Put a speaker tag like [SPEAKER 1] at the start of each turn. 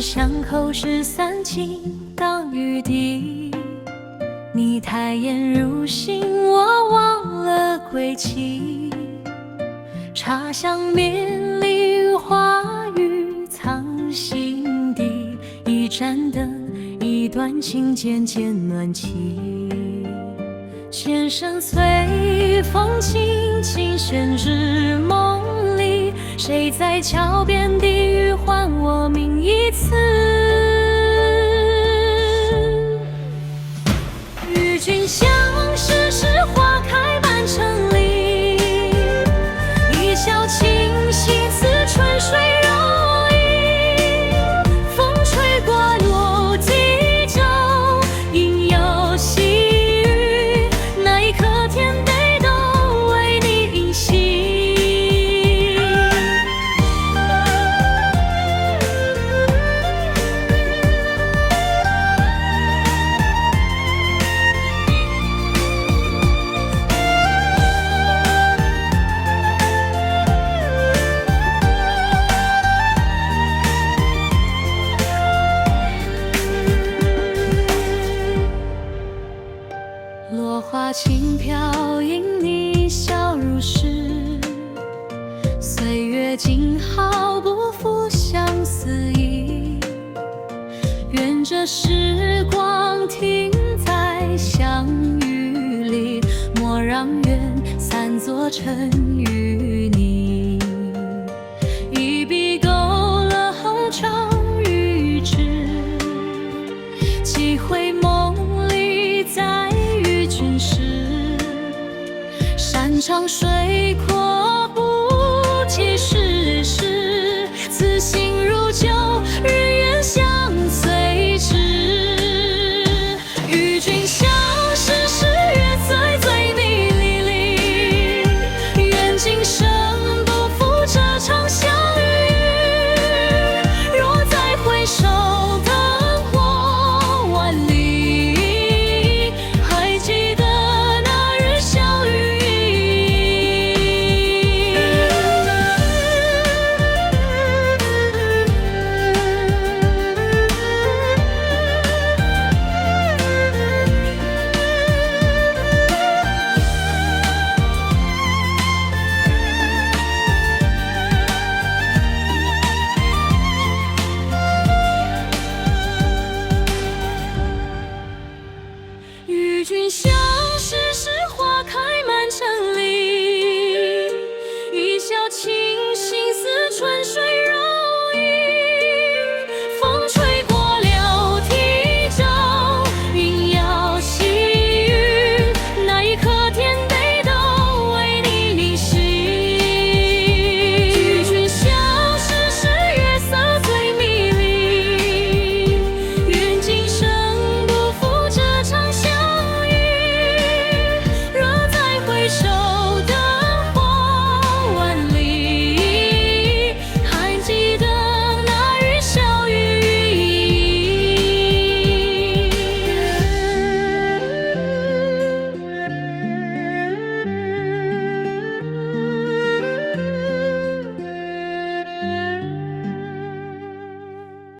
[SPEAKER 1] 相扣失散，情当雨滴。你抬眼入心，我忘了归期。茶香绵里，花语藏心底。一盏灯，一段情，渐渐暖起。弦声随风轻轻旋至梦里，谁在桥边低语唤我名一次？与君相识时，花开满城里，一笑倾惜，似春水柔意。风吹过落地洲，应有细雨，那一刻天地都为你隐息。落花轻飘，因你笑如诗。岁月静好，不负相思意。愿这时光停在相遇里，莫让缘散作尘与泥。一笔勾勒红尘与纸，几回梦里再遇君时。山长水阔，不计世事，此心如旧，日月相随之。与君相识时，月醉醉迷离离。愿今生不负这场相遇，若再回首，灯火万里，还记得那日相遇。与君相